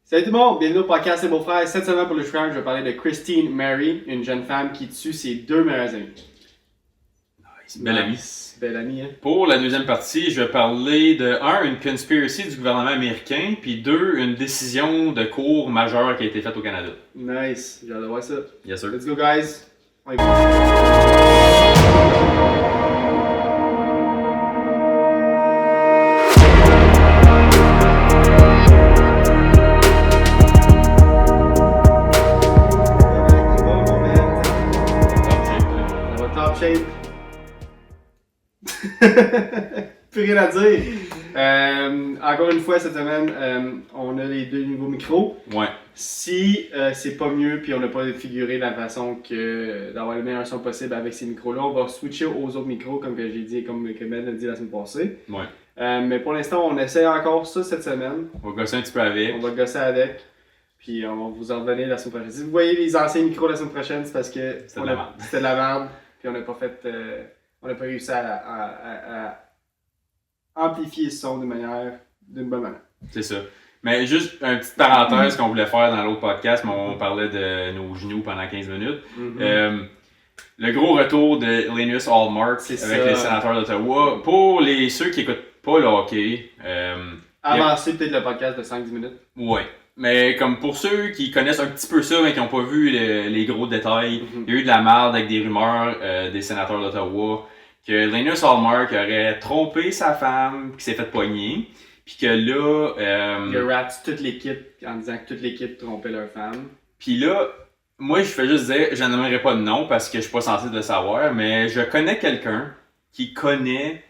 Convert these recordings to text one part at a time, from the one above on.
Salut tout le monde, bienvenue au podcast C'est Beau-Frère. Cette semaine pour le frère, je vais parler de Christine Mary, une jeune femme qui tue ses deux meilleurs amis. Nice. Belle amie. Belle amie, hein? Pour la deuxième partie, je vais parler de une conspiracy du gouvernement américain, puis 2, une décision de cour majeure qui a été faite au Canada. Nice, j'ai hâte de voir ça. Yes sir. Let's go guys. On y va. Top shape. Plus rien à dire. Encore une fois cette semaine, on a les deux nouveaux micros. Ouais. Si c'est pas mieux puis on n'a pas figuré la façon que d'avoir le meilleur son possible avec ces micros-là, on va switcher aux autres micros comme que j'ai dit et comme que Ben a dit la semaine passée. Ouais. Mais pour l'instant, on essaie encore ça cette semaine. On va gosser un petit peu avec. On va gosser avec. Puis on va vous en redonner la semaine prochaine. Si vous voyez les anciens micros la semaine prochaine, c'est parce que C'était de la merde. C'était de la merde. Puis on n'a pas fait. On n'a pas réussi à amplifier le son d'une bonne manière. C'est ça. Mais juste une petite parenthèse qu'on voulait faire dans l'autre podcast, mais on parlait de nos genoux pendant 15 minutes. Le gros retour de Linus Hallmark avec ça. les sénateurs d'Ottawa. Pour ceux qui n'écoutent pas le hockey, Avancer peut-être le podcast de 5-10 minutes. ouais. Mais comme pour ceux qui connaissent un petit peu ça, mais qui n'ont pas vu les gros détails, il y a eu de la merde avec des rumeurs des sénateurs d'Ottawa que Linus Hallmark aurait trompé sa femme, qui s'est fait poigner, puis que là... Il a rat toute l'équipe en disant que toute l'équipe trompait leur femme. Puis là, moi je fais juste dire, je n'aimerais pas de nom parce que je suis pas censé le savoir, mais je connais quelqu'un qui connaît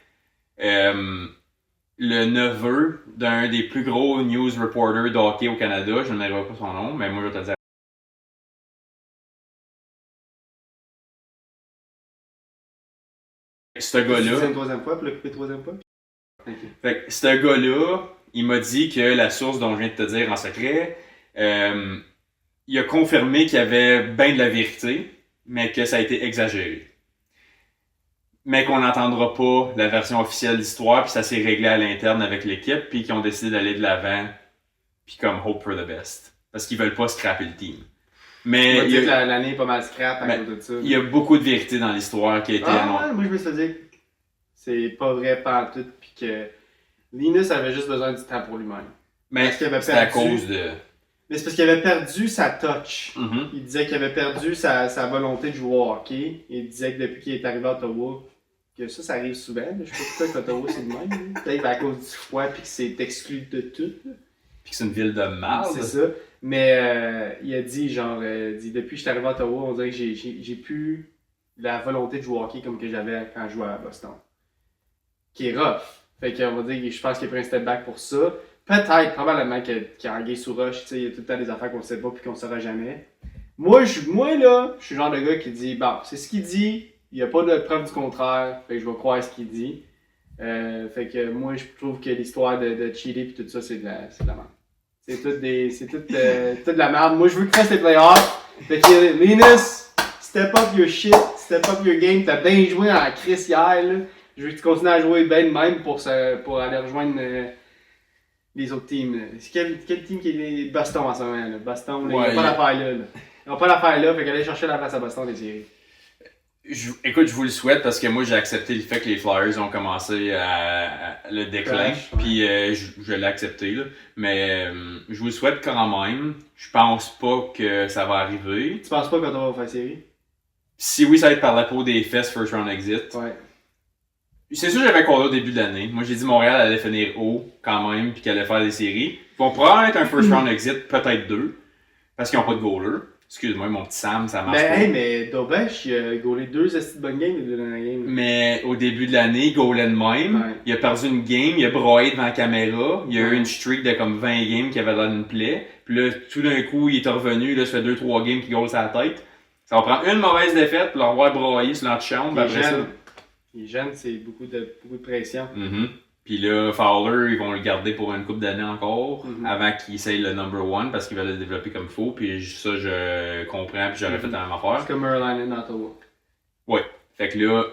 le neveu d'un des plus gros news reporters de hockey au Canada. Je n'aimerais pas son nom, mais moi je vais te le dire. Ce gars-là... C'est une troisième fois, puis le troisième fois. Okay. Fait que ce gars-là, il m'a dit que la source dont je viens de te dire en secret, il a confirmé qu'il y avait bien de la vérité, mais que ça a été exagéré. Mais qu'on n'entendra pas la version officielle de l'histoire, puis ça s'est réglé à l'interne avec l'équipe, puis qu'ils ont décidé d'aller de l'avant, puis comme hope for the best. Parce qu'ils veulent pas scraper le team. Mais il y a l'année est pas mal scrap à cause de ça. Il y a beaucoup de vérité dans l'histoire qui a été annoncée. Ouais, moi je me suis dit que c'est pas vrai pantoute, puis que Linus avait juste besoin du temps pour lui-même. Mais c'est à cause de... Mais c'est parce qu'il avait perdu sa touch. Il disait qu'il avait perdu sa volonté de jouer au hockey. Il disait que depuis qu'il est arrivé à Ottawa, que ça arrive souvent. Je sais pas pourquoi Ottawa c'est le même. Peut-être à cause du froid puis que c'est exclu de tout. Puis que c'est une ville de merde. C'est ça. Mais il a dit, depuis que je suis arrivé à Ottawa, on dirait que j'ai plus la volonté de jouer au hockey comme que j'avais quand je jouais à Boston. Qui est rough. Fait qu'on va dire que je pense qu'il a pris un step back pour ça. Peut-être, probablement qu'il y a un gay sous rush, il y a tout le temps des affaires qu'on ne sait pas et qu'on ne saura jamais. Moi, là, je suis le genre de gars qui dit, bon, c'est ce qu'il dit, il n'y a pas de preuve du contraire, fait que je vais croire ce qu'il dit. Fait que moi, je trouve que l'histoire de cheater et tout ça, c'est de la merde. C'est toute de la merde. Moi, je veux qu'il fasse les playoffs. Fait que, Linus, step up your shit, step up your game. T'as bien joué en Chris hier, là. Je veux que tu continues à jouer bien de même pour aller rejoindre les autres teams. C'est quel team qui est Boston en ce moment? Là? Boston, là, ils n'ont pas l'affaire là. Ils n'ont pas l'affaire là, fait qu'aller chercher la place à Boston des séries. Écoute, je vous le souhaite parce que moi j'ai accepté le fait que les Flyers ont commencé à le déclin. Puis je l'ai accepté. Là. Mais je vous le souhaite quand même. Je pense pas que ça va arriver. Tu penses pas qu'on va faire série? Si oui, ça va être par la peau des fesses first round exit. Ouais. C'est sûr que j'avais cordé au début de l'année. Moi, j'ai dit Montréal allait finir haut quand même, puis qu'elle allait faire des séries. Ils vont probablement être un first round exit, peut-être 2, parce qu'ils n'ont pas de goaler. Excuse-moi, mon petit Sam, ça marche pas. Mais Dobesh, il a goalé 2 astuces de bonne game de la game. Mais au début de l'année, il goalait de même. Ouais. Il a perdu une game, il a broyé devant la caméra. Il y a eu une streak de comme 20 games qui avait dans une plaie. Puis là, tout d'un coup, il est revenu. Là, ça fait 2-3 games qu'il goal sa tête. Ça va prendre une mauvaise défaite pour le revoir broyer sur l'antichambre. Après ça. Les jeunes, c'est beaucoup de pression. Puis là, Fowler, ils vont le garder pour une couple d'années encore, avant qu'il essaye le number 1 parce qu'il va le développer comme il faut. Puis ça, je comprends, puis j'aurais fait la même affaire. C'est comme Merlin et Ottawa. Ouais. Fait que là,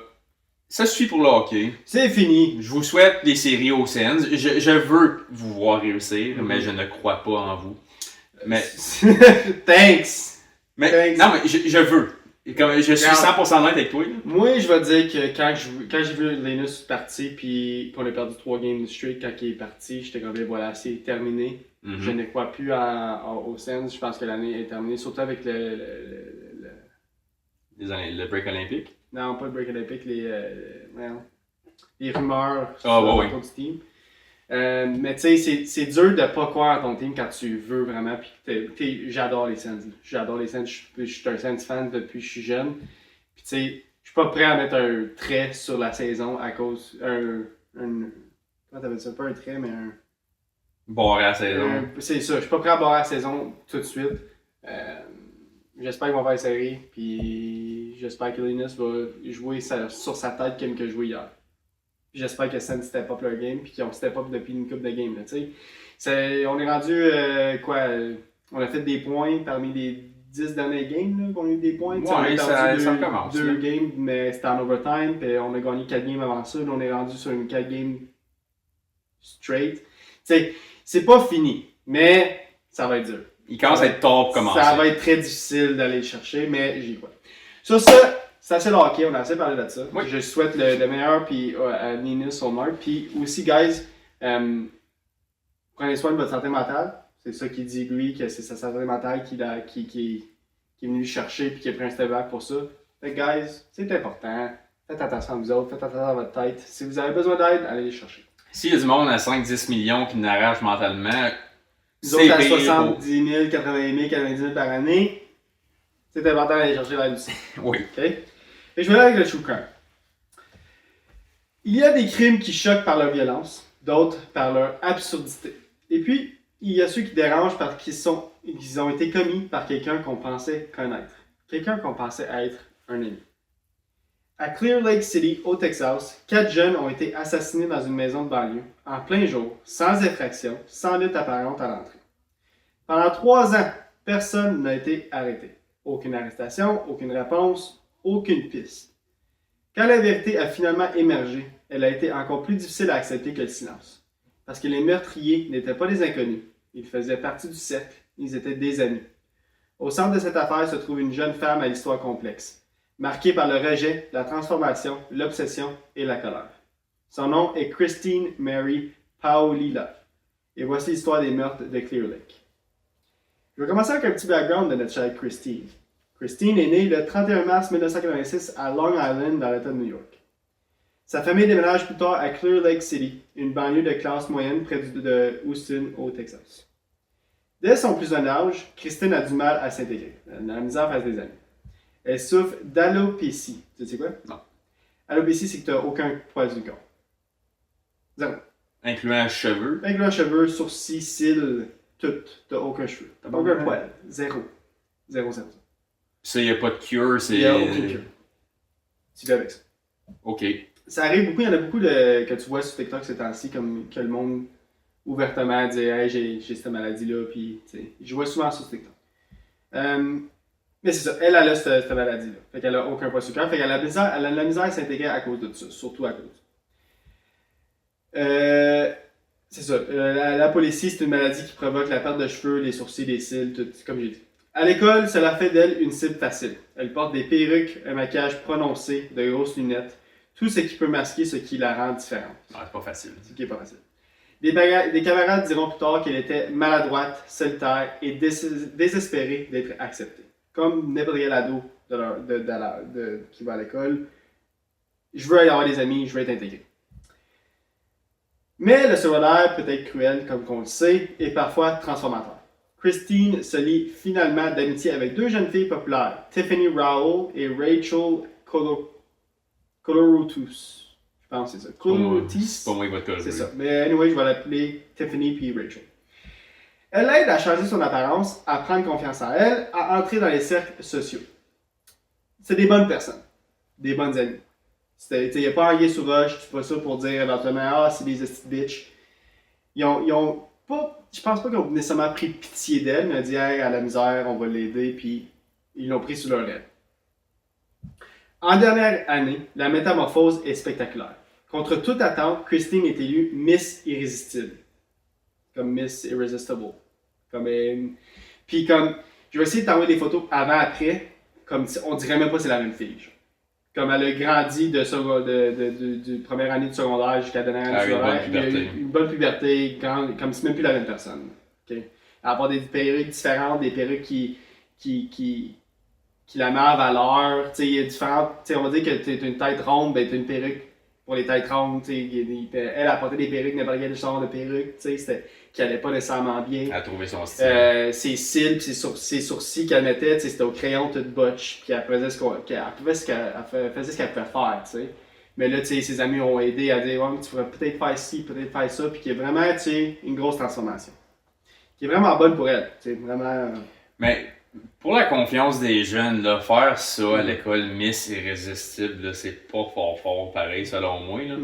ça suffit pour le hockey. C'est fini. Je vous souhaite des séries au Sens. Je veux vous voir réussir, mais je ne crois pas en vous. Mais, Thanks! mais non, mais je veux. Comme, je suis 100% honnête avec toi. Là. Moi, je vais dire que quand j'ai vu Linus partir, puis qu'on a perdu 3 games de straight quand il est parti, j'étais comme, voilà, c'est terminé. Mm-hmm. Je ne crois plus au Sens. Je pense que l'année est terminée, surtout avec le break olympique. Non, pas le break olympique, les rumeurs autour du team. Mais tu sais, c'est dur de pas croire à ton team quand tu veux vraiment. Puis j'adore les Sens. J'adore les Sens. Je suis un Sens fan depuis que je suis jeune. Puis tu sais, je suis pas prêt à mettre un trait sur la saison à cause. Comment t'appelles ça? Pas un trait, mais un. Barrer la saison. C'est ça. Je suis pas prêt à barrer la saison tout de suite. J'espère qu'ils vont faire une série. Puis j'espère que Linus va jouer sur sa tête comme qu'il a joué hier. J'espère que Sens step up leur game, puis qu'ils ont step up depuis une couple de games. On est rendu, on a fait des points parmi les 10 derniers games, là, qu'on a eu des points. Ouais, ça commence. 2 games, mais c'était en overtime, puis on a gagné 4 games avant ça. Là, on est rendu sur une 4 games straight. T'sais, c'est pas fini, mais ça va être dur. Il commence à être tard pour commencer. Ça va être très difficile d'aller le chercher, mais j'y crois. Sur ça, c'est assez le hockey, on a assez parlé de ça. Oui. Je souhaite le meilleur puis, à Linus Ullmark. Puis aussi, guys, prenez soin de votre santé mentale. C'est ça qu'il dit, lui, que c'est sa santé mentale qui est venu chercher puis qui a pris un step back pour ça. Fait que, guys, c'est important. Faites attention à vous autres, faites attention à votre tête. Si vous avez besoin d'aide, allez les chercher. S'il y a du monde à 5-10 millions qui n'arrache mentalement, Nous autres, à 70 000, 80 000, 90 000 par année, c'est important d'aller chercher l'aide aussi. Oui. Okay? Et je vais aller avec le true crime. Il y a des crimes qui choquent par leur violence, d'autres par leur absurdité. Et puis, il y a ceux qui dérangent parce qu'ils ont été commis par quelqu'un qu'on pensait connaître. Quelqu'un qu'on pensait être un ami. À Clear Lake City, au Texas, 4 jeunes ont été assassinés dans une maison de banlieue, en plein jour, sans effraction, sans lutte apparente à l'entrée. Pendant 3 ans, personne n'a été arrêté. Aucune arrestation, aucune réponse, aucune piste. Quand la vérité a finalement émergé, elle a été encore plus difficile à accepter que le silence. Parce que les meurtriers n'étaient pas des inconnus, ils faisaient partie du cercle, ils étaient des amis. Au centre de cette affaire se trouve une jeune femme à l'histoire complexe, marquée par le rejet, la transformation, l'obsession et la colère. Son nom est Christine Mary Paolilla. Et voici l'histoire des meurtres de Clear Lake. Je vais commencer avec un petit background de notre chère Christine. Christine est née le 31 mars 1986 à Long Island, dans l'État de New York. Sa famille déménage plus tard à Clear Lake City, une banlieue de classe moyenne près de Houston, au Texas. Dès son plus jeune âge, Christine a du mal à s'intégrer. Elle a la misère à faire des amis. Elle souffre d'alopécie. Tu sais quoi? Non. Alopécie, c'est que tu n'as aucun poil du corps. Zéro. Incluant cheveux. Incluant cheveux, sourcils, cils, tout. Tu n'as aucun cheveu. Tu n'as aucun poil. Zéro. Zéro. Ça, il n'y a pas de cure, c'est... Il n'y a aucune cure. Tu vis avec ça. OK. Ça arrive beaucoup, il y en a beaucoup que tu vois sur TikTok ces temps-ci, comme que le monde ouvertement dit « Hey, j'ai cette maladie-là », puis je vois souvent sur TikTok. Mais c'est ça, elle a cette maladie-là. Fait qu'elle a aucun poids sur le cœur, fait qu'elle a la misère à s'intégrer à cause de ça, surtout à cause. C'est ça, la policie, c'est une maladie qui provoque la perte de cheveux, les sourcils, les cils, tout, comme j'ai dit. À l'école, cela fait d'elle une cible facile. Elle porte des perruques, un maquillage prononcé, de grosses lunettes, tout ce qui peut masquer ce qui la rend différente. Ouais, c'est pas facile. Ce qui est pas facile. Des camarades diront plus tard qu'elle était maladroite, solitaire et désespérée d'être acceptée. Comme n'importe quel ado qui va à l'école. Je veux avoir des amis, je veux être intégré. Mais le secondaire peut être cruel, comme on le sait, et parfois transformateur. Christine se lie finalement d'amitié avec 2 jeunes filles populaires, Tiffany Rowell et Rachel Coloroutis. Je pense que c'est ça. Coloroutis. C'est pas moi qui va te corriger. C'est ça. Mais anyway, je vais l'appeler Tiffany puis Rachel. Elle l'aide à changer son apparence, à prendre confiance en elle, à entrer dans les cercles sociaux. C'est des bonnes personnes. Des bonnes amies. Il n'y a pas un gay sous roche, c'est pas ça pour dire éventuellement « Ah, c'est des hosties de bitch ». Ils ont pas... Je pense pas qu'ils ont nécessairement pris pitié d'elle, mais ils ont dit hey, « à la misère, on va l'aider », puis ils l'ont pris sous leur aile. En dernière année, la métamorphose est spectaculaire. Contre toute attente, Christine est élue Miss Irrésistible. Comme Miss Irresistible. Comme Puis comme, je vais essayer de t'envoyer des photos avant-après, comme on dirait même pas que c'est la même fille. Genre. Comme elle a grandi de première année de secondaire jusqu'à la dernière année de secondaire. Il y a eu une bonne puberté, comme c'est même plus la même personne. Okay? Elle a des perruques différentes, des perruques qui la met à valeur. Il y a différentes. On va dire que tu as une tête ronde, ben tu as une perruque pour les têtes rondes. Elle a porté des perruques, n'importe quel genre de perruque qui allait pas nécessairement bien. Elle a trouvé son style. Ses cils, ses sourcils qu'elle mettait, c'était au crayon toute botch. Puis elle faisait ce qu'elle pouvait faire. T'sais. Mais là, ses amis ont aidé à dire ouais, tu pourrais peut-être faire ci, peut-être faire ça. Puis qu'il y a vraiment une grosse transformation. Qui est vraiment bonne pour elle. Vraiment. Mais pour la confiance des jeunes, là, faire ça à l'école Miss Irrésistible, là, c'est pas fort pareil selon moi. Là.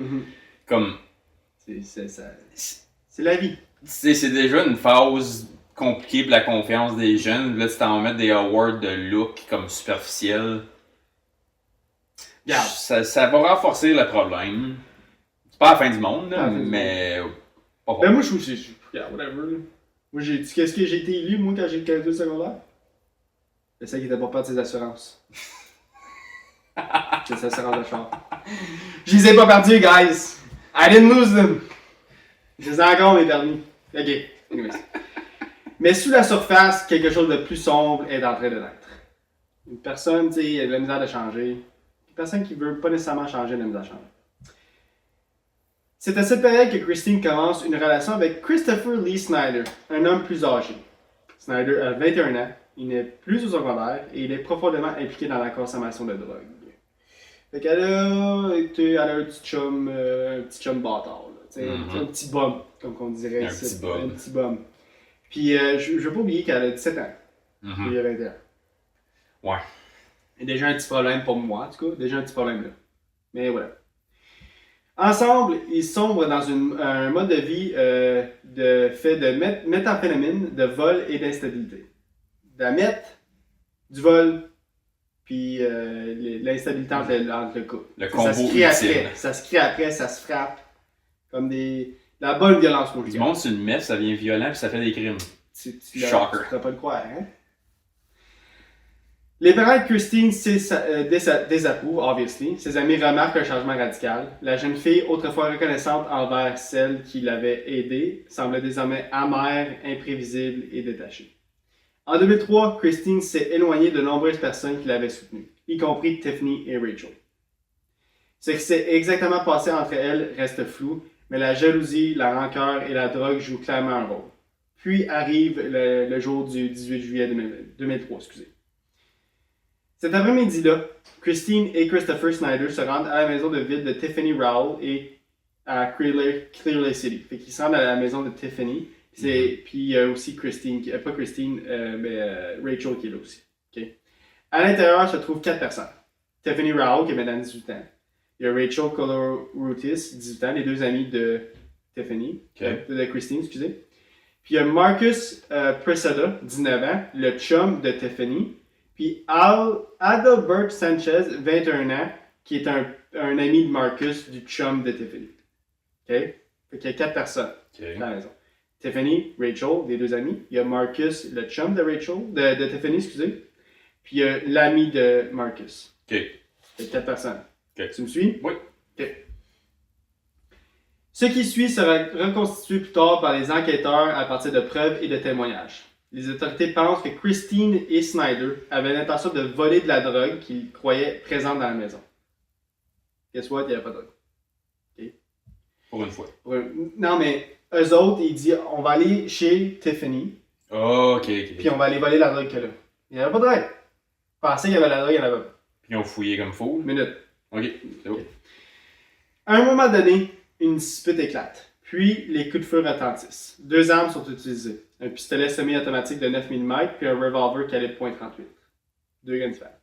Comme. C'est la vie. C'est déjà une phase compliquée pour la confiance des jeunes. Là, tu t'en vas mettre des awards de look comme superficiels. Ça va renforcer le problème. C'est pas la fin du monde, là, mais. Ben moi, je whatever. Moi, qu'est-ce que j'ai été élu, moi, quand j'ai le 15 secondaire? C'est ça qui était pas peur de ses assurances. C'est ses assurances de char. Je les ai pas perdus, guys! I didn't lose them! Je les ai encore, mes permis. Ok, anyways. Mais sous la surface, quelque chose de plus sombre est en train de naître. Une personne, tu sais, a de la misère de changer. Une personne qui veut pas nécessairement changer, elle a de la misère de changer. C'est à cette période que Christine commence une relation avec Christopher Lee Snyder, un homme plus âgé. Snyder a 21 ans, il n'est plus au secondaire et il est profondément impliqué dans la consommation de drogue. Fait qu'elle a un petit chum bâtard, là, un petit bum, comme on dirait ici. Un petit bum. Puis je veux pas oublier qu'elle a 17 ans, il a 21. Ouais. Il y a déjà un petit problème pour moi, en tout cas, déjà un petit problème là. Mais voilà. Ensemble, ils sombrent dans un mode de vie fait de méthamphétamine, de vol et d'instabilité. De la meth, du vol, puis l'instabilité entre le couple. Le combo ça se crie après, ça se frappe. Comme la bonne violence conjugale. Du monde, c'est une meth, ça devient violent puis ça fait des crimes. Shocker. Tu ne pas le croire, hein? Les parents de Christine désapprouvent, obviously. Ses amis remarquent un changement radical. La jeune fille, autrefois reconnaissante envers celle qui l'avait aidée, semble désormais amère, imprévisible et détachée. En 2003, Christine s'est éloignée de nombreuses personnes qui l'avaient soutenue, y compris Tiffany et Rachel. Ce qui s'est exactement passé entre elles reste flou, mais la jalousie, la rancœur et la drogue jouent clairement un rôle. Puis arrive le jour du 18 juillet 2003. Cet après-midi-là, Christine et Christopher Snyder se rendent à la maison de ville de Tiffany Rowell et à Clear Lake City. Fait qu'ils se rendent à la maison de Tiffany. Puis il y a aussi Christine, pas Christine, mais Rachel qui est là aussi. Okay? À l'intérieur se trouvent 4 personnes. Tiffany Rowell, qui est maintenant 18 ans. Il y a Rachel Coloroutis, 18 ans, les deux amis de Tiffany, de Christine, excusez. Puis il y a Marcus Preseda, 19 ans, le chum de Tiffany. Puis Adalbert Sanchez, 21 ans, qui est un ami de Marcus, du chum de Tiffany. OK? Fait qu'il y a 4 personnes dans la maison. Tiffany, Rachel, les deux amis. Il y a Marcus, le chum de de Tiffany, excusez. Puis il y a l'ami de Marcus. OK. Fait 4 personnes. Okay. Tu me suis? Oui. OK. Ce qui suit sera reconstitué plus tard par les enquêteurs à partir de preuves et de témoignages. Les autorités pensent que Christine et Snyder avaient l'intention de voler de la drogue qu'ils croyaient présente dans la maison. Guess what? Il n'y avait pas de drogue. Okay. Pour une fois. Non, mais eux autres, ils disent on va aller chez Tiffany. Oh, ok. Puis on va aller voler la drogue qu'elle a. Il n'y avait pas de drogue. Ils pensaient qu'il y avait la drogue, il n'y en avait pas. Puis ils ont fouillé comme fou. Minute. Ok, c'est bon. À un moment donné, une dispute éclate. Puis, les coups de feu retentissent. 2 armes sont utilisées. Un pistolet semi-automatique de 9 mm puis un revolver calibre .38. 2 guns différents.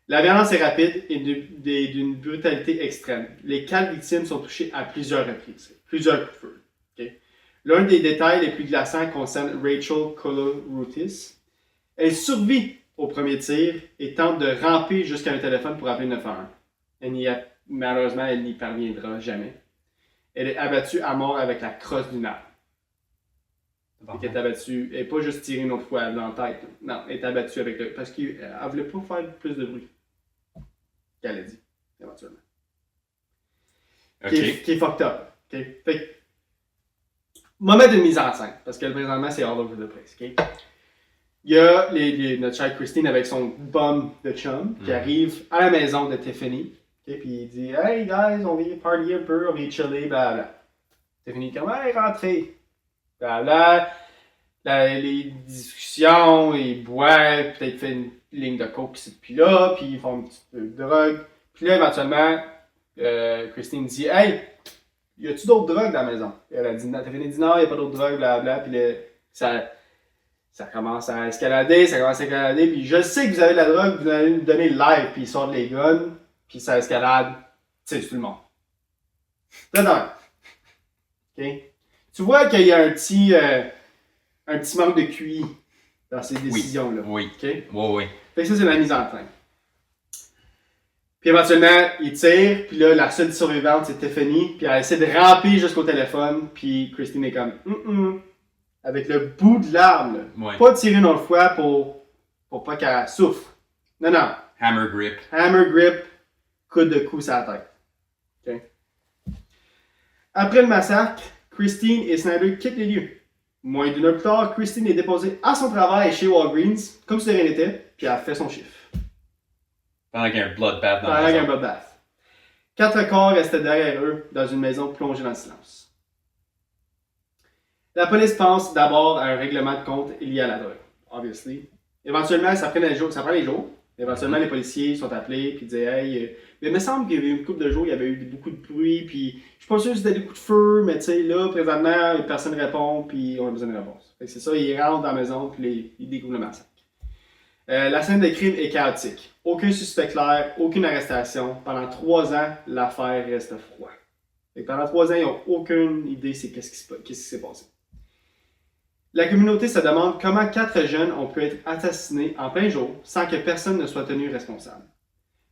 La violence est rapide et d'une brutalité extrême. Les 4 victimes sont touchées à plusieurs reprises. Plusieurs coups de feu. Okay? L'un des détails les plus glaçants concerne Rachel Coloroutis. Elle survit au premier tir et tente de ramper jusqu'à un téléphone pour appeler 911. Malheureusement, elle n'y parviendra jamais. Elle est abattue à mort avec la crosse d'une arme. Fait qu'elle est abattue. Elle n'est pas juste tirée une autre fois dans la tête. Non, elle est abattue avec le. Parce qu'elle ne voulait pas faire plus de bruit. Qu'elle a dit, éventuellement. Ok. Qui est fucked up. Okay? Fait que. Moment de mise en scène. Parce que présentement, c'est all over the place. Okay? Il y a notre chère Christine avec son bum de chum qui arrive à la maison de Tiffany. Okay? Puis il dit Hey guys, on vient party un peu, on vient chiller, blablabla. Tiffany dit Hey, rentrez. Blablabla. Les discussions, ils boivent, peut-être fait une ligne de coke ici puis là, puis ils font un petit peu de drogue. Puis là, éventuellement, Christine dit Hey, y a-tu d'autres drogues dans la maison? Et elle a dit Tiffany dit non, y a pas d'autres drogues, blablabla. Puis là, ça commence à escalader, puis je sais que vous avez de la drogue, vous allez nous donner le live, puis ils sortent les guns, puis ça escalade, tu sais, tout le monde. Dedans. OK? Tu vois qu'il y a un petit manque de QI dans ces décisions-là. Oui. OK? Oui. Fait que ça, c'est la mise en scène. Puis éventuellement, il tire, puis là, la seule survivante, c'est Tiffany, puis elle essaie de ramper jusqu'au téléphone, puis Christine est comme avec le bout de l'arme, Ouais. pas tirer une autre fois pour pas qu'elle souffre. Non. Hammer grip. Hammer grip, coup de coup sur la tête. Okay. Après le massacre, Christine et Snyder quittent les lieux. Moins d'une heure plus tard, Christine est déposée à son travail chez Walgreens, comme si de rien n'était, puis elle fait son chiffre. Pendant qu'il y a un bloodbath dans Pendant la qu'il y a un maison. bloodbath. 4 corps restaient derrière eux, dans une maison plongée dans le silence. La police pense d'abord à un règlement de compte lié à la drogue, obviously. Éventuellement, ça prend les jours. Éventuellement, les policiers sont appelés puis disent Hey, mais il me semble qu'il y avait une couple de jours, il y avait eu beaucoup de bruit, puis je suis pas sûr si c'était des coups de feu, mais tu sais, là, présentement, personne ne répond, puis on a besoin de réponse. Fait que c'est ça, ils rentrent dans la maison, puis ils découvrent le massacre. La scène de crime est chaotique. Aucun suspect clair, aucune arrestation. Pendant 3 ans, l'affaire reste froide. Pendant 3 ans, ils n'ont aucune idée de qu'est-ce qui s'est passé. La communauté se demande comment 4 jeunes ont pu être assassinés en plein jour sans que personne ne soit tenu responsable.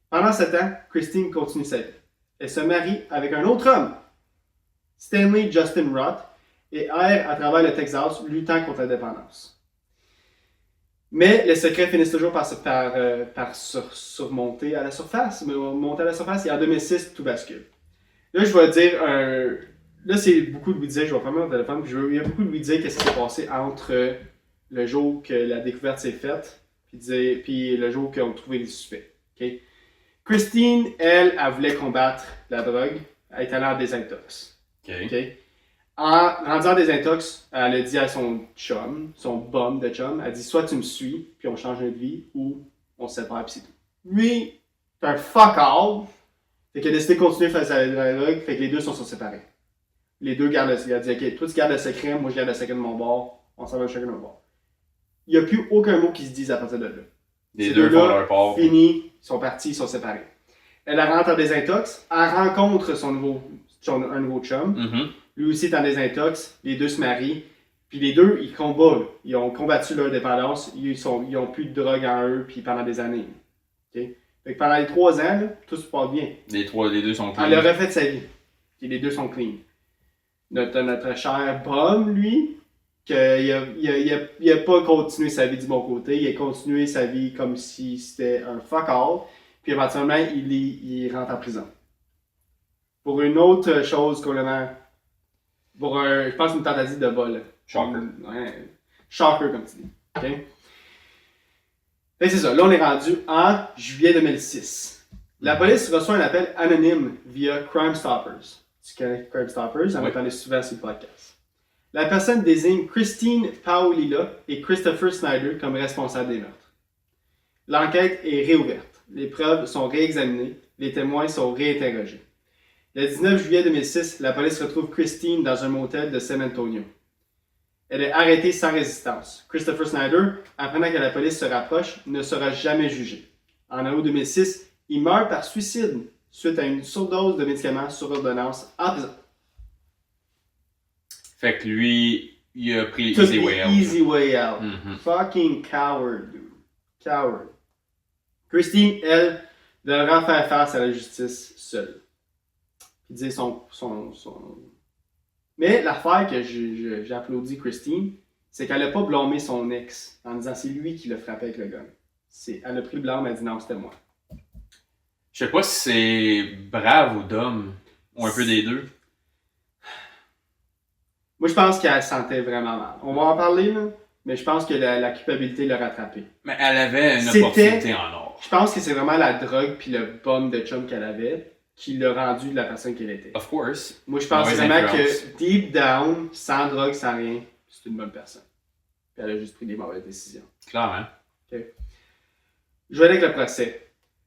Pendant ce temps, Christine continue sa vie. Elle se marie avec un autre homme, Stanley Justin Roth, et erre à travers le Texas luttant contre la dépendance. Mais les secrets finissent toujours par surmonter à la surface. Monter à la surface et en 2006, tout bascule. Là, je vais dire Là, c'est beaucoup de lui dire, je vais fermer mon téléphone, puis il y a beaucoup de lui dire qu'est-ce qui s'est passé entre le jour que la découverte s'est faite, puis le jour qu'on a trouvé les suspects. Okay? Christine, elle voulait combattre la drogue, elle est allée en désintox. Okay? En rendant en désintox, elle a dit à son chum, son bum de chum, elle a dit soit tu me suis, puis on change notre vie, ou on se sépare, puis c'est tout. Lui, c'est un fuck all, fait qu'il a décidé de continuer à faire la drogue, fait que les deux sont séparés. Les deux gardent il a dit ok, toi tu gardes le secret, moi je garde le secret de mon bord, on s'en va chacun de mon bord. Il n'y a plus aucun mot qui se dise à partir de là. Les deux font leur part. Fini, ils sont partis, ils sont séparés. Elle rentre en désintox, elle rencontre un nouveau chum. Mm-hmm. Lui aussi est en désintox, les deux se marient, puis les deux ils combattent. Ils ont combattu leur dépendance, ils ont plus de drogue en eux, puis pendant des années. Okay? Fait que pendant les 3 ans, là, tout se passe bien. Les deux sont clean. Elle a refait sa vie, puis les deux sont clean. Notre cher Bum, lui, qu'il a pas continué sa vie du bon côté, il a continué sa vie comme si c'était un fuck all, puis éventuellement, il rentre en prison. Pour une autre chose complètement. Je pense une tentative de vol. Shocker. Ouais. Shocker, comme tu dis. Okay? Et c'est ça, là on est rendu en juillet 2006. La police reçoit un appel anonyme via Crime Stoppers. Tu connais Crime Stoppers, on en parle souvent sur le podcast. La personne désigne Christine Paolilla et Christopher Snyder comme responsables des meurtres. L'enquête est réouverte. Les preuves sont réexaminées. Les témoins sont réinterrogés. Le 19 juillet 2006, la police retrouve Christine dans un motel de San Antonio. Elle est arrêtée sans résistance. Christopher Snyder, apprenant que la police se rapproche, ne sera jamais jugé. En août 2006, il meurt par suicide suite à une surdose de médicaments sur ordonnance en prison. Fait que lui, il a pris Took l'easy way out. Easy way out. Mm-hmm. Fucking coward, dude. Coward. Christine, elle, devra faire face à la justice seule. Puis dire son... Mais l'affaire que j'applaudis Christine, c'est qu'elle a pas blâmé son ex en disant c'est lui qui l'a frappé avec le gun. Elle a pris le blâme, elle a dit non, c'était moi. Je sais pas si c'est brave ou dumb, ou un peu des deux. Moi, je pense qu'elle se sentait vraiment mal. On va en parler, là, mais je pense que la culpabilité l'a rattrapée. Mais elle avait une opportunité en or. Je pense que c'est vraiment la drogue puis le bum de chum qu'elle avait qui l'a rendu de la personne qu'elle était. Of course. Moi, je pense vraiment que deep down, sans drogue, sans rien, c'est une bonne personne. Puis elle a juste pris des mauvaises décisions. Clairement. Okay. Je vais avec le procès.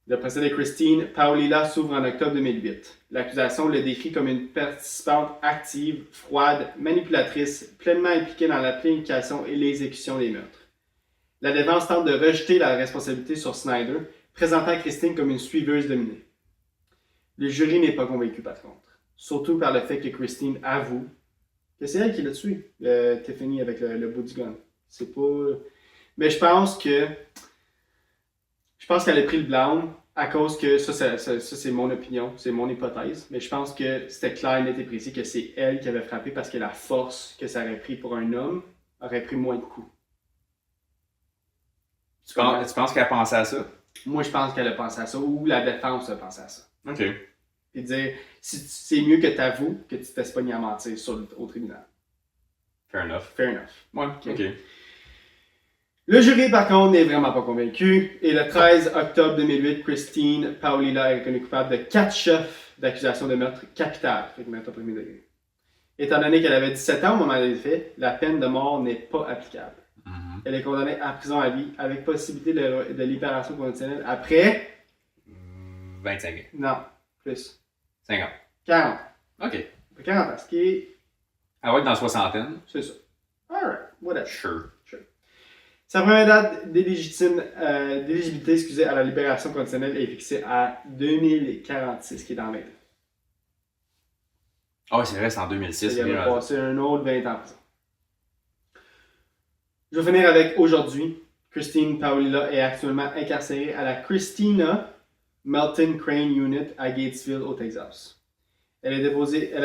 Le procès de Christine Paolilla s'ouvre en octobre 2008. L'accusation le décrit comme une participante active, froide, manipulatrice, pleinement impliquée dans la planification et l'exécution des meurtres. La défense tente de rejeter la responsabilité sur Snyder, présentant Christine comme une suiveuse dominée. Le jury n'est pas convaincu par contre, surtout par le fait que Christine avoue que c'est elle qui l'a tué, Tiffany avec le bout du gun. C'est pas... Mais je pense qu'elle a pris le blâme à cause que, ça c'est mon opinion, c'est mon hypothèse, mais je pense que c'était clair, net et précis que c'est elle qui avait frappé parce que la force que ça aurait pris pour un homme aurait pris moins de coups. Tu penses qu'elle a pensé à ça? Moi, je pense qu'elle a pensé à ça, ou la défense a pensé à ça. OK. Puis dire, c'est mieux que tu avoues que tu te fasses pogner à mentir au tribunal. Fair enough. Fair enough. Ouais, OK. Le jury, par contre, n'est vraiment pas convaincu. Et le 13 octobre 2008, Christine Paolilla est reconnue coupable de 4 chefs d'accusation de meurtre capital. Fait que meurtre au premier degré. Étant donné qu'elle avait 17 ans au moment des faits, la peine de mort n'est pas applicable. Mm-hmm. Elle est condamnée à prison à vie avec possibilité de libération conditionnelle après... 25 ans. Non, plus. 50. 40. OK. 40 ans, ce qui est... Elle va être dans la soixantaine. C'est ça. Alright, whatever. Sure. Sa première date d'éligibilité à la libération conditionnelle est fixée à 2046, qui est dans 20 ans. Ah oui, c'est vrai, c'est en 2006. Il va passer un autre 20 ans en prison. Je vais finir avec aujourd'hui. Christine Paolilla est actuellement incarcérée à la Christina Melton Crane Unit à Gatesville, au Texas. Elle a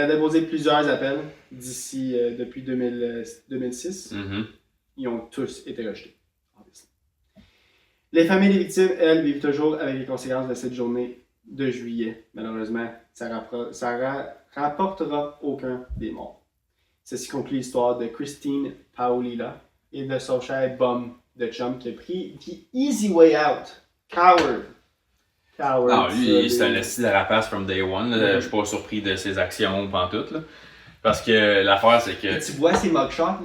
déposé plusieurs appels depuis 2006. Mm-hmm. Ils ont tous été rejetés. Les familles des victimes, elles, vivent toujours avec les conséquences de cette journée de juillet. Malheureusement, ça rapportera aucun des morts. Ceci conclut l'histoire de Christine Paolilla et de son cher bum de chum qui a pris the easy way out. Coward. Non, lui, c'est un esti de la rapace from day one. Je suis pas surpris de ses actions pantoute. Là. Parce que l'affaire, c'est que... Et tu vois ses mugshots, là?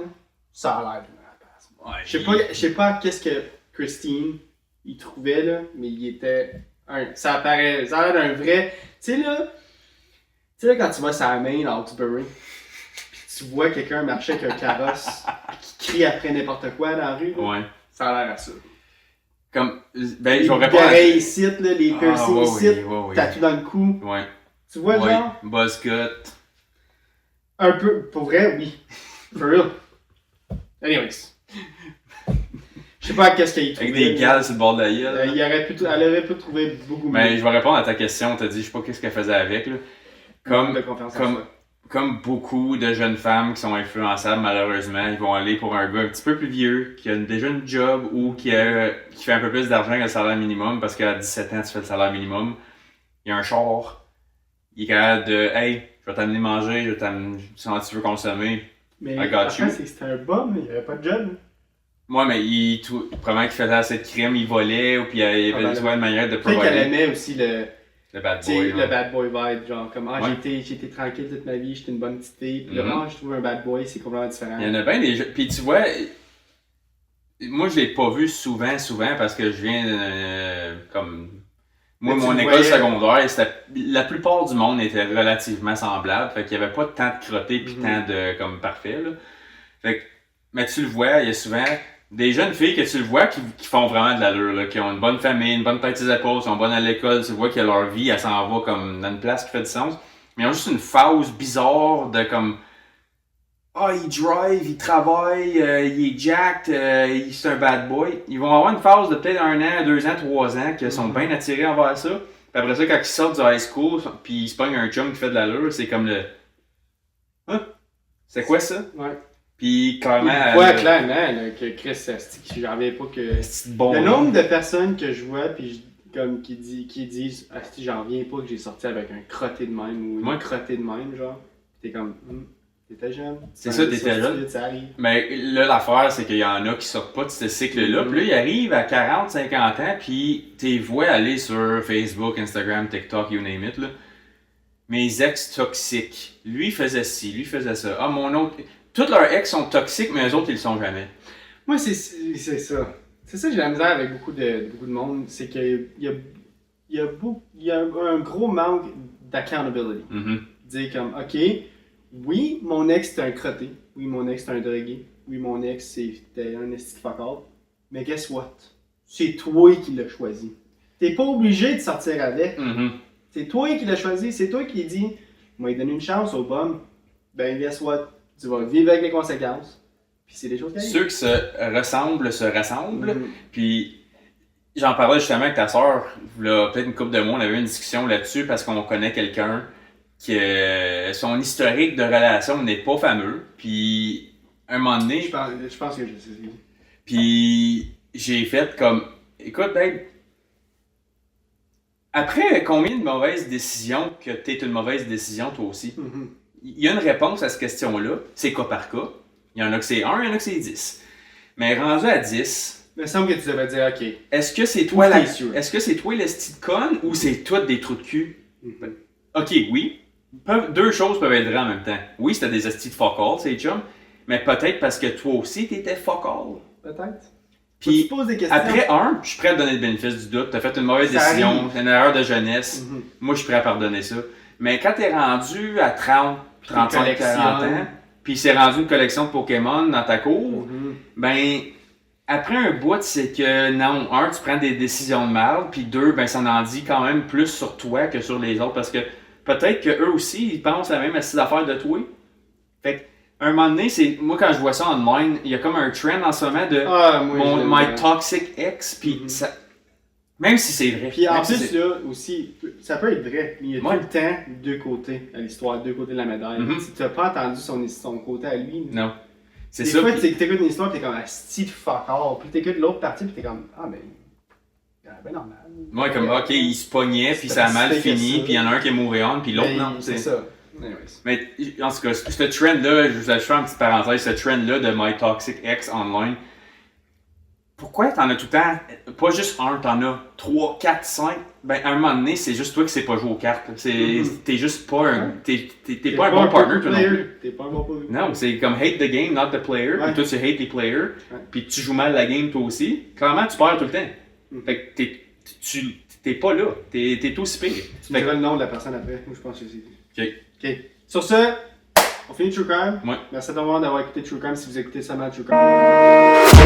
Ça a l'air d'une rapace. Ouais, Je sais pas qu'est-ce que Christine il trouvait, là, mais il était... Ça a l'air d'un vrai... Tu sais, là, quand tu vas sur la main à Hawkesbury, pis tu vois quelqu'un marcher avec un carrosse, qui crie après n'importe quoi dans la rue, là, ouais. Ça a l'air à ça. Comme... Ben, je vais répondre à... Les ici, là, les piercings ici, tatou dans le cou. Ouais. Tu vois, genre? Buzz cut. Un peu, pour vrai, oui. For real. Anyways. Je sais pas qu'est-ce qu'il trouvait. Avec des gales sur le bord de la gueule. Elle aurait pu trouver beaucoup mieux. Mais je vais répondre à ta question. T'as dit, je sais pas qu'est-ce qu'elle faisait avec. Là. Comme beaucoup de jeunes femmes qui sont influençables, malheureusement, ils vont aller pour un gars un petit peu plus vieux, qui a déjà une job ou qui fait un peu plus d'argent que le salaire minimum, parce qu'à 17 ans, tu fais le salaire minimum. Il y a un char. Il est capable de, hey, je vais t'amener manger, je vais t'amener, si tu veux consommer. Mais après, c'est que c'était un bum, il n'y avait pas de job. Ouais, mais probablement qu'il faisait assez de crimes, il volait, ou puis il y avait une manière de provoquer. Peut-être qu'elle aimait aussi le bad boy. Le bad boy vibe, genre comme j'ai été tranquille toute ma vie, j'étais une bonne petite fille, puis là, je trouve un bad boy, c'est complètement différent. Il y en a bien des jeux. Puis tu vois, moi je l'ai pas vu souvent, parce que je viens comme. Moi, mon école secondaire, la plupart du monde était relativement semblable, fait qu'il y avait pas tant de crottés pis tant de comme parfait, là. Fait que, mais tu le vois, il y a souvent des jeunes filles que tu le vois qui font vraiment de l'allure, là, qui ont une bonne famille, une bonne tête sur les épaules, sont bonnes à l'école, tu vois que leur vie, elle s'en va comme dans une place qui fait du sens. Mais ils ont juste une phase bizarre de comme il drive, il travaille, il est jacked, c'est un bad boy. Ils vont avoir une phase de peut-être 1 an, 2 ans, 3 ans qui sont bien attirés envers ça. Puis après ça, quand ils sortent du high school, puis ils se pognent un chum qui fait de l'allure, c'est comme le... Hein? C'est quoi ça? Ouais. Puis clairement. Ouais, clairement, là, que Chris, j'en reviens pas que. C'est bon. Le nombre de personnes que je vois, puis comme qui disent, j'en reviens pas que j'ai sorti avec un crotté de même ou une crotté de même, genre. T'es comme, t'étais jeune. C'est ça, t'étais jeune. Ça arrive. Mais là, l'affaire, c'est qu'il y en a qui sortent pas de ce cycle-là. Puis là, ils arrivent à 40, 50 ans, puis t'es vois aller sur Facebook, Instagram, TikTok, you name it, là. Mes ex toxiques. Lui faisait ci, lui faisait ça. Ah, mon autre. Tous leurs ex sont toxiques, mais eux autres, ils le sont jamais. Moi, c'est ça. C'est ça que j'ai la misère avec beaucoup de monde. C'est qu'il y a un gros manque d'accountability. Dire comme, OK, oui, mon ex c'était un crotté. Oui, mon ex c'était un drogué. Oui, mon ex c'était un esti fuck all. Mais guess what? C'est toi qui l'as choisi. T'es pas obligé de sortir avec. C'est toi qui l'as choisi. C'est toi qui dis, moi, il donne une chance au bum. Ben, guess what? Tu vas vivre avec les conséquences. Puis c'est des choses qui arrivent. Ceux qui se rassemblent. Puis j'en parlais justement avec ta soeur, il y a peut-être une couple de mois, on avait eu une discussion là-dessus parce qu'on connaît quelqu'un que son historique de relation n'est pas fameux. Puis un moment donné. Je pense que je sais. Puis j'ai fait comme, écoute, babe, après combien de mauvaises décisions que t'es une mauvaise décision toi aussi? Il y a une réponse à cette question-là, c'est cas par cas. Il y en a que c'est 1, il y en a que c'est 10. Mais rendu à 10, il me semble que tu devrais dire, OK. Est-ce que c'est toi le style de conne ou c'est toi des trous de cul? OK, oui. Deux choses peuvent être vraies en même temps. Oui, c'était des estis de fuck all, c'est chum. Mais peut-être parce que toi aussi, t'étais fuck all. Peut-être. Puis après je suis prêt à te donner le bénéfice du doute. T'as fait une mauvaise décision, une erreur de jeunesse. Moi, je suis prêt à pardonner ça. Mais quand t'es rendu à 30, 35, 40 ans, puis c'est rendu une collection de Pokémon dans ta cour, ben, après un bout, c'est que non, tu prends des décisions de merde, puis 2, ben, ça en dit quand même plus sur toi que sur les autres, parce que peut-être qu'eux aussi, ils pensent la même affaire de toi. Fait un moment donné, moi quand je vois ça online, il y a comme un trend en ce moment de my toxic ex, puis ça. Même si c'est vrai. Puis en plus, là, aussi, ça peut être vrai, mais il y a tout le temps deux côtés à l'histoire, deux côtés de la médaille. Si tu n'as pas entendu son côté à lui. Non. C'est des ça. Des fois, tu écoutes une histoire, t'es comme un style fuck all. Puis tu écoutes l'autre partie, puis t'es comme, ben normal. Ouais, comme, OK, il se pognait, puis ça a mal fini, puis il y en a un qui est mort on, puis l'autre non. C'est ça. Mais en tout cas, ce trend-là, je vous fais une petite parenthèse, ce trend-là de My Toxic Ex online, pourquoi t'en as tout le temps, pas juste un, t'en as 3, 4, 5, ben à un moment donné, c'est juste toi qui sais pas jouer aux cartes. T'es juste pas un. T'es pas un bon partner, toi non plus. T'es pas un bon player. Non, c'est comme hate the game, not the player, puis toi tu hate les players, puis tu joues mal la game toi aussi. Clairement, tu perds tout le temps. Fait que t'es pas là, t'es aussi pire. Tu diras le nom de la personne après, moi je pense que c'est. Ok. Sur ce, on finit True Crime. Ouais. Merci d'avoir écouté True Crime si vous écoutez seulement True Crime.